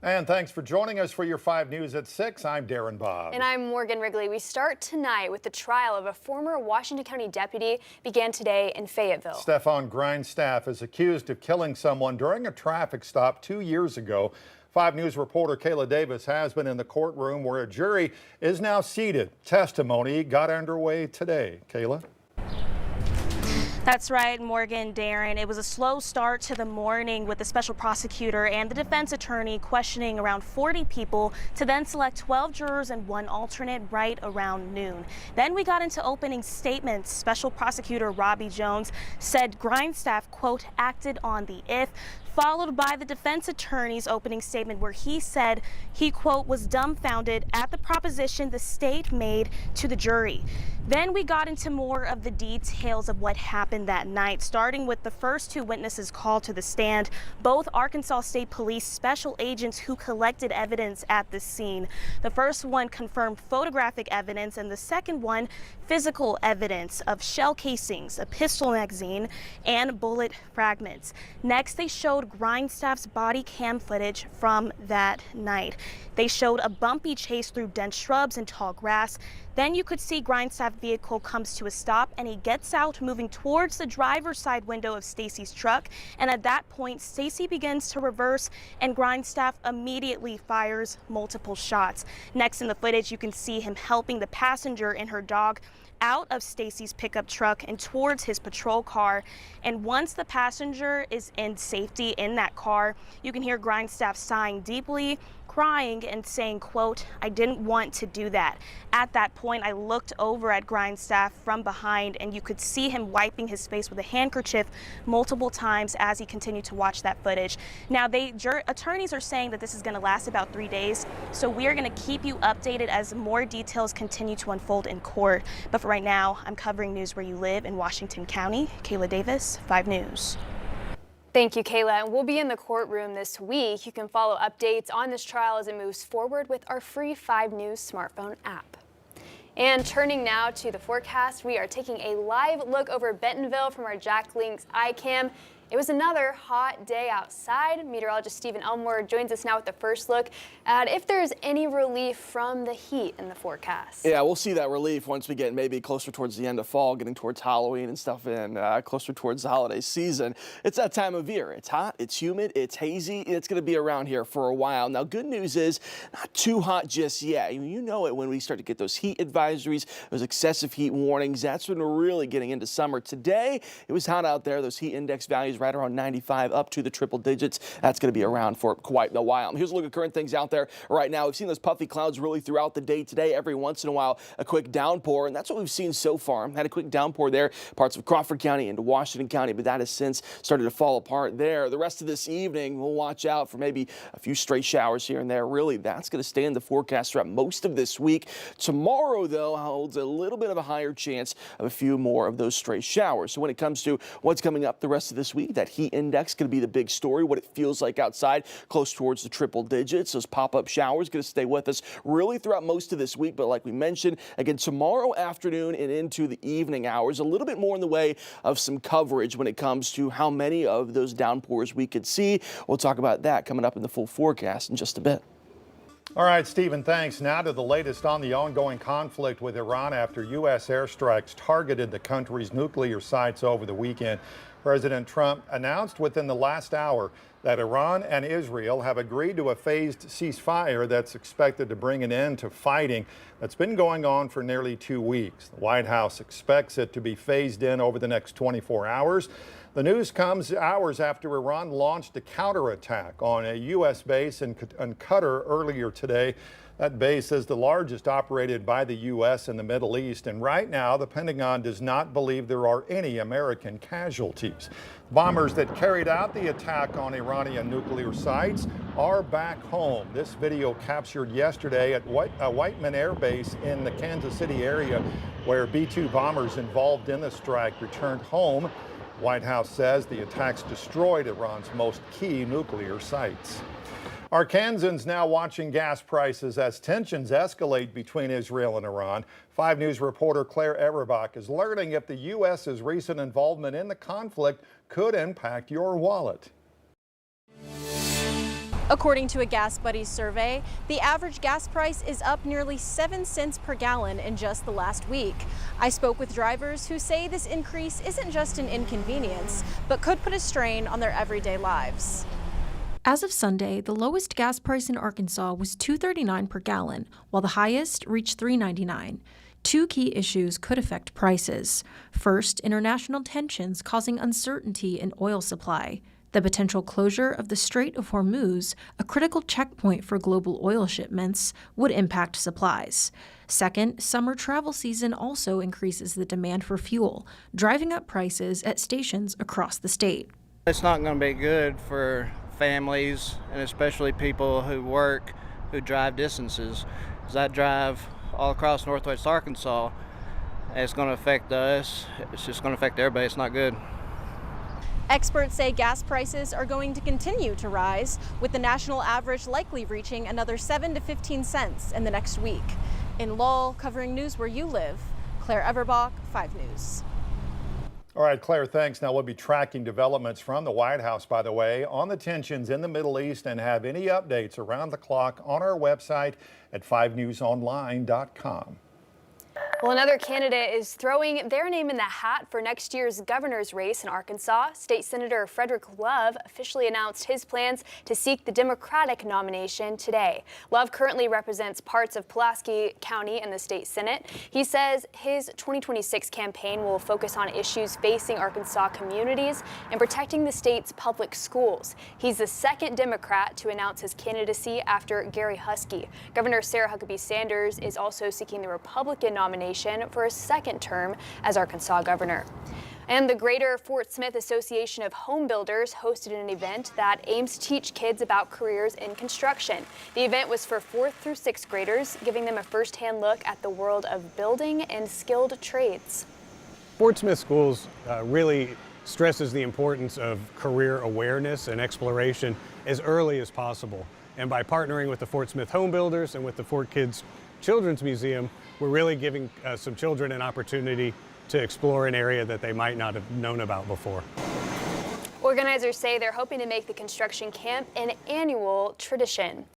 And thanks for joining us for your 5 News at 6. I'm Darren Bobb. And I'm Morgan Wrigley. We start tonight with the trial of a former Washington County deputy began today in Fayetteville. Stevon Grindstaff is accused of killing someone during a traffic stop 2 years ago. 5 News reporter Kayla Davis has been in the courtroom where a jury is now seated. Testimony got underway today. Kayla? That's right, Morgan, Darren. It was a slow start to the morning with the special prosecutor and the defense attorney questioning around 40 people to then select 12 jurors and 1 alternate right around noon. Then we got into opening statements. Special prosecutor Robbie Jones said Grindstaff, quote, acted on the if, followed by the defense attorney's opening statement where he said he, quote, was dumbfounded at the proposition the state made to the jury. Then we got into more of the details of what happened that night, starting with the first 2 witnesses called to the stand, both Arkansas State Police special agents who collected evidence at the scene. The first one confirmed photographic evidence and the second one physical evidence of shell casings, a pistol magazine, and bullet fragments. Next, they showed Grindstaff's body cam footage from that night. They showed a bumpy chase through dense shrubs and tall grass. Then you could see Grindstaff's vehicle comes to a stop and he gets out, moving towards the driver's side window of Stacy's truck. And at that point, Stacy begins to reverse and Grindstaff immediately fires multiple shots. Next in the footage, you can see him helping the passenger and her dog out of Stacy's pickup truck and towards his patrol car. And once the passenger is in safety in that car, you can hear Grindstaff sighing deeply, crying and saying, quote, I didn't want to do that. At that point, I looked over at Grindstaff from behind and you could see him wiping his face with a handkerchief multiple times as he continued to watch that footage. Now, attorneys are saying that this is going to last about 3 days, so we are going to keep you updated as more details continue to unfold in court. But for right now, I'm covering news where you live in Washington County. Kayla Davis, 5 News. Thank you, Kayla. And we'll be in the courtroom this week. You can follow updates on this trial as it moves forward with our free 5 News smartphone app. And turning now to the forecast, we are taking a live look over Bentonville from our Jack Links iCam. It was another hot day outside. Meteorologist Stephen Elmore joins us now with the first look at if there's any relief from the heat in the forecast. Yeah, we'll see that relief once we get maybe closer towards the end of fall, getting towards Halloween and stuff, and closer towards the holiday season. It's that time of year. It's hot, it's humid, it's hazy. It's going to be around here for a while. Now, good news is not too hot just yet. You know it when we start to get those heat advisories, those excessive heat warnings. That's when we're really getting into summer. Today, it was hot out there. Those heat index values right around 95 up to the triple digits. That's going to be around for quite a while. Here's a look at current things out there right now. We've seen those puffy clouds really throughout the day today. Every once in a while, a quick downpour, and that's what we've seen so far. Had a quick downpour there, parts of Crawford County into Washington County, but that has since started to fall apart there. The rest of this evening, we'll watch out for maybe a few stray showers here and there. Really, that's going to stay in the forecast throughout most of this week. Tomorrow, though, holds a little bit of a higher chance of a few more of those stray showers. So when it comes to what's coming up the rest of this week, that heat index going to be the big story, what it feels like outside, close towards the triple digits. Those pop-up showers going to stay with us really throughout most of this week. But like we mentioned, again, tomorrow afternoon and into the evening hours, a little bit more in the way of some coverage when it comes to how many of those downpours we could see. We'll talk about that coming up in the full forecast in just a bit. All right, Stephen, thanks. Now to the latest on the ongoing conflict with Iran after U.S. airstrikes targeted the country's nuclear sites over the weekend. President Trump announced within the last hour that Iran and Israel have agreed to a phased ceasefire that's expected to bring an end to fighting that's been going on for nearly 2 weeks. The White House expects it to be phased in over the next 24 hours. The news comes hours after Iran launched a counterattack on a U.S. base in Qatar earlier today. That base is the largest operated by the U.S. in the Middle East, and right now the Pentagon does not believe there are any American casualties. Bombers that carried out the attack on Iranian nuclear sites are back home. This video captured yesterday at Whiteman Air Base in the Kansas City area, where B-2 bombers involved in the strike returned home. White House says the attacks destroyed Iran's most key nuclear sites. Arkansans now watching gas prices as tensions escalate between Israel and Iran. 5 News reporter Claire Eberbach is learning if the U.S.'s recent involvement in the conflict could impact your wallet. According to a Gas Buddies survey, the average gas price is up nearly 7 cents per gallon in just the last week. I spoke with drivers who say this increase isn't just an inconvenience, but could put a strain on their everyday lives. As of Sunday, the lowest gas price in Arkansas was $2.39 per gallon, while the highest reached $3.99. Two key issues could affect prices. First, international tensions causing uncertainty in oil supply. The potential closure of the Strait of Hormuz, a critical checkpoint for global oil shipments, would impact supplies. Second, summer travel season also increases the demand for fuel, driving up prices at stations across the state. It's not going to be good for families, and especially people who work, who drive distances. As I drive all across northwest Arkansas, it's going to affect us. It's just going to affect everybody. It's not good. Experts say gas prices are going to continue to rise, with the national average likely reaching another 7 to 15 cents in the next week. In Lowell, covering news where you live, Claire Everbach, 5 News. All right, Claire, thanks. Now we'll be tracking developments from the White House, by the way, on the tensions in the Middle East, and have any updates around the clock on our website at 5newsonline.com. Well, another candidate is throwing their name in the hat for next year's governor's race in Arkansas. State Senator Frederick Love officially announced his plans to seek the Democratic nomination today. Love currently represents parts of Pulaski County in the state Senate. He says his 2026 campaign will focus on issues facing Arkansas communities and protecting the state's public schools. He's the second Democrat to announce his candidacy after Gary Husky. Governor Sarah Huckabee Sanders is also seeking the Republican nomination for a second term as Arkansas governor. And the Greater Fort Smith Association of Home Builders hosted an event that aims to teach kids about careers in construction. The event was for 4th through 6th graders, giving them a first-hand look at the world of building and skilled trades. Fort Smith Schools really stresses the importance of career awareness and exploration as early as possible. And by partnering with the Fort Smith Home Builders and with the Fort Kids Children's Museum, we're really giving some children an opportunity to explore an area that they might not have known about before. Organizers say they're hoping to make the construction camp an annual tradition.